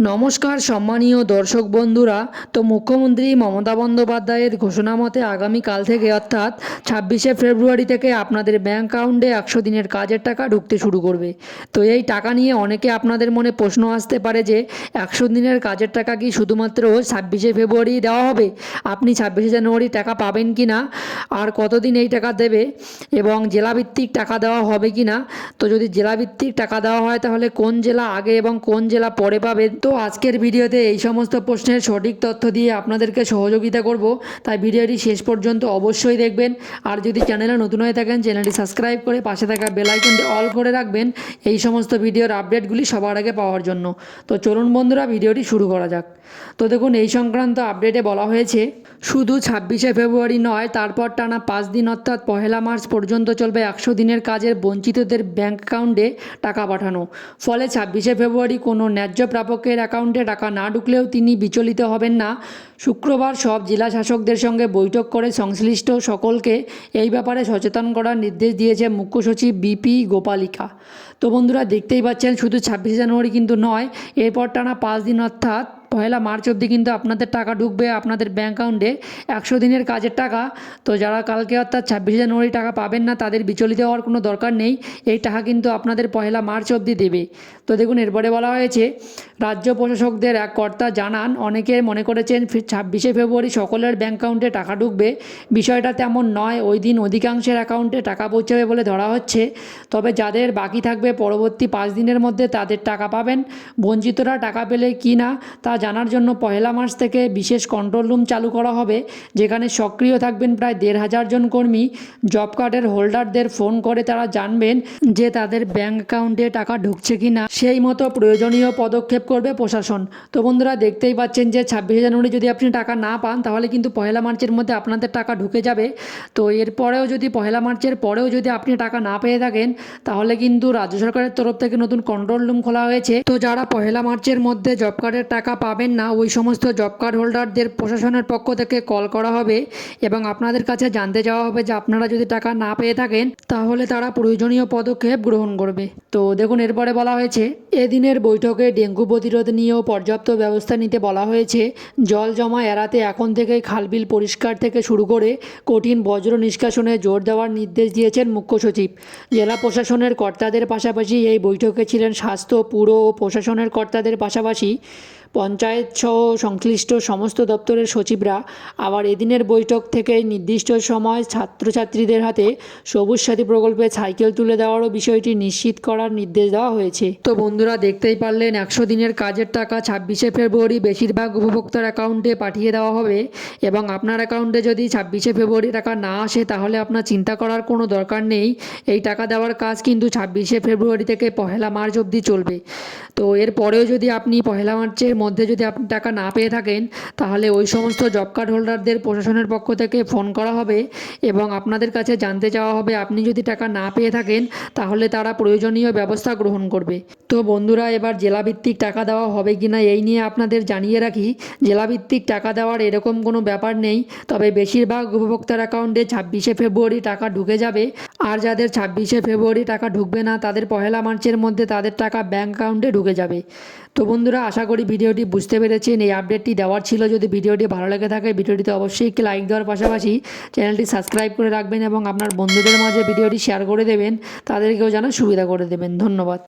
নমস্কার সম্মানীয় দর্শক বন্ধুরা। তো মুখ্যমন্ত্রী মমতা বন্দ্যোপাধ্যায়ের ঘোষণা মতে আগামীকাল থেকে অর্থাৎ 26শে ফেব্রুয়ারি থেকে আপনাদের ব্যাঙ্ক অ্যাকাউন্টে 100 দিনের কাজের টাকা ঢুকতে শুরু করবে। তো এই টাকা নিয়ে অনেকে আপনাদের মনে প্রশ্ন আসতে পারে যে 100 দিনের কাজের টাকা কি শুধুমাত্র 26শে ফেব্রুয়ারি দেওয়া হবে? আপনি 26শে জানুয়ারি টাকা পাবেন কি না, আর কতদিন এই টাকা দেবে, এবং জেলাভিত্তিক টাকা দেওয়া হবে কি না? তো যদি জেলাভিত্তিক টাকা দেওয়া হয় তাহলে কোন জেলা আগে এবং কোন জেলা পরে পাবে? তো আজকের ভিডিওতে এই সমস্ত প্রশ্নের সঠিক তথ্য দিয়ে আপনাদেরকে সহযোগিতা করব, তাই ভিডিওটি শেষ পর্যন্ত অবশ্যই দেখবেন। আর যদি চ্যানেলে নতুন হয়ে থাকেন চ্যানেলটি সাবস্ক্রাইব করে পাশে থাকা বেল আইকনটি অল করে রাখবেন এই সমস্ত ভিডিওর আপডেটগুলি সবার আগে পাওয়ার জন্য। তো চলুন বন্ধুরা ভিডিওটি শুরু করা যাক। তো দেখুন, এই সংক্রান্ত আপডেটে বলা হয়েছে শুধু 26শে ফেব্রুয়ারি নয়, তারপর টানা 5 দিন অর্থাৎ 1লা মার্চ পর্যন্ত চলবে 100 দিনের কাজের বঞ্চিতদের ব্যাঙ্ক অ্যাকাউন্টে টাকা পাঠানো। ফলে 26শে ফেব্রুয়ারি কোনো ন্যায্য প্রাপকের অ্যাকাউন্টে টাকা না ঢুকলেও তিনি বিচলিত হবেন না। শুক্রবার সব জেলা শাসকদের সঙ্গে বৈঠক করে সংশ্লিষ্ট সকলকে এই ব্যাপারে সচেতন করার নির্দেশ দিয়েছে মুখ্য সচিব বিপি গোপালিকা। তো বন্ধুরা দেখতেই পাচ্ছেন, শুধু 26শে জানুয়ারি কিন্তু নয়, এরপর টানা 5 দিন অর্থাৎ 1লা মার্চ অবধি কিন্তু আপনাদের টাকা ঢুকবে আপনাদের ব্যাঙ্ক অ্যাকাউন্টে 100 দিনের কাজের টাকা। তো যারা কালকে অর্থাৎ 26শে জানুয়ারি টাকা পাবেন না তাদের বিচলিত হওয়ার কোনো দরকার নেই, এই টাকা কিন্তু আপনাদের 1লা মার্চ অবধি দেবে। তো দেখুন, এরপরে বলা হয়েছে রাজ্য প্রশাসকদের এক কর্তা জানান, অনেকে মনে করেছেন 26শে ফেব্রুয়ারি সকলের ব্যাঙ্ক অ্যাকাউন্টে টাকা ঢুকবে। বিষয়টা তেমন নয়, ওই দিন অধিকাংশের অ্যাকাউন্টে টাকা পৌঁছাবে বলে ধরা হচ্ছে। তবে যাদের বাকি থাকবে পরবর্তী 5 দিনের মধ্যে তাদের টাকা পাবেন। বঞ্চিতরা টাকা পেলে কি না তা জানার জন্য 1লা মার্চ থেকে বিশেষ কন্ট্রোল রুম চালু করা হবে, যেখানে সক্রিয় থাকবেন প্রায় 1,500 জন কর্মী। জব কার্ডের হোল্ডারদের ফোন করে তারা জানবেন যে তাদের ব্যাঙ্ক অ্যাকাউন্টে টাকা ঢুকছে কি না, সেই মতো প্রয়োজনীয় পদক্ষেপ করবে প্রশাসন। তো বন্ধুরা দেখতেই পাচ্ছেন যে 26শে জানুয়ারি যদি আপনি টাকা না পান তাহলে কিন্তু 1লা মার্চের মধ্যে আপনাদের টাকা ঢুকে যাবে। তো এরপরেও যদি 1লা মার্চের পরেও যদি আপনি টাকা না পেয়ে থাকেন তাহলে কিন্তু রাজ্য সরকারের তরফ থেকে নতুন কন্ট্রোল রুম খোলা হয়েছে। তো যারা 1লা মার্চের মধ্যে জব কার্ডের টাকা পাবেন না, ওই সমস্ত জব কার্ড হোল্ডারদের প্রশাসনের পক্ষ থেকে কল করা হবে এবং আপনাদের কাছে জানতে চাওয়া হবে যে আপনারা যদি টাকা না পেয়ে থাকেন তাহলে তারা প্রয়োজনীয় পদক্ষেপ গ্রহণ করবে। তো দেখুন, এরপরে বলা হয়েছে এদিনের বৈঠকে ডেঙ্গু প্রতিরোধ নিয়েও পর্যাপ্ত ব্যবস্থা নিতে বলা হয়েছে। জল জমা এড়াতে এখন থেকেই খালবিল পরিষ্কার থেকে শুরু করে কঠিন বজ্র নিষ্কাশনে জোর দেওয়ার নির্দেশ দিয়েছেন মুখ্য সচিব। জেলা প্রশাসনের কর্তাদের পাশাপাশি এই বৈঠকে ছিলেন স্বাস্থ্য, পুর ও প্রশাসনের কর্তাদের পাশাপাশি পঞ্চায়েত সহ সংশ্লিষ্ট সমস্ত দপ্তরের সচিবরা। আবার এদিনের বৈঠক থেকে নির্দিষ্ট সময় ছাত্রছাত্রীদের হাতে সবুজ সাথী প্রকল্পে সাইকেল তুলে দেওয়ারও বিষয়টি নিশ্চিত করার নির্দেশ দেওয়া হয়েছে। তো বন্ধুরা দেখতেই পারলেন, 100 দিনের কাজের টাকা 26শে ফেব্রুয়ারি বেশিরভাগ উপভোক্তার অ্যাকাউন্টে পাঠিয়ে দেওয়া হবে, এবং আপনার অ্যাকাউন্টে যদি 26শে ফেব্রুয়ারি টাকা না আসে তাহলে আপনার চিন্তা করার কোনো দরকার নেই। এই টাকা দেওয়ার কাজ কিন্তু 26শে ফেব্রুয়ারি থেকে 1লা মার্চ অবধি চলবে। তো এরপরেও যদি আপনি 1লা মার্চের মধ্যে যদি আপনি টাকা না পেয়ে থাকেন তাহলে ওই সমস্ত জব কার্ড হোল্ডারদের প্রশাসনের পক্ষ থেকে ফোন করা হবে এবং আপনাদের কাছে জানতে চাওয়া হবে আপনি যদি টাকা না পেয়ে থাকেন তাহলে তারা প্রয়োজনীয় ব্যবস্থা গ্রহণ করবে। তো বন্ধুরা, এবার জেলাভিত্তিক টাকা দেওয়া হবে কিনা এই নিয়ে আপনাদের জানিয়ে রাখি, জেলাভিত্তিক টাকা দেওয়ার এরকম কোনো ব্যাপার নেই। তবে বেশিরভাগ উপভোক্তার অ্যাকাউন্টে 26শে ফেব্রুয়ারি টাকা ঢুকে যাবে, আর যাদের 26শে ফেব্রুয়ারি টাকা ঢুকবে না তাদের 1লা মার্চের মধ্যে তাদের টাকা ব্যাঙ্ক অ্যাকাউন্টে ঢুকে যাবে। তো বন্ধুরা, আশা করি ভিডিওটি বুঝতে পেরেছেন। এই আপডেটটি দেওয়ার ছিল। যদি ভিডিওটি ভালো লেগে থাকে ভিডিওটিতে অবশ্যই একটি লাইক দেওয়ার পাশাপাশি চ্যানেলটি সাবস্ক্রাইব করে রাখবেন এবং আপনার বন্ধুদের মাঝে ভিডিওটি শেয়ার করে দেবেন, তাদেরকেও যেন সুবিধা করে দেবেন। ধন্যবাদ।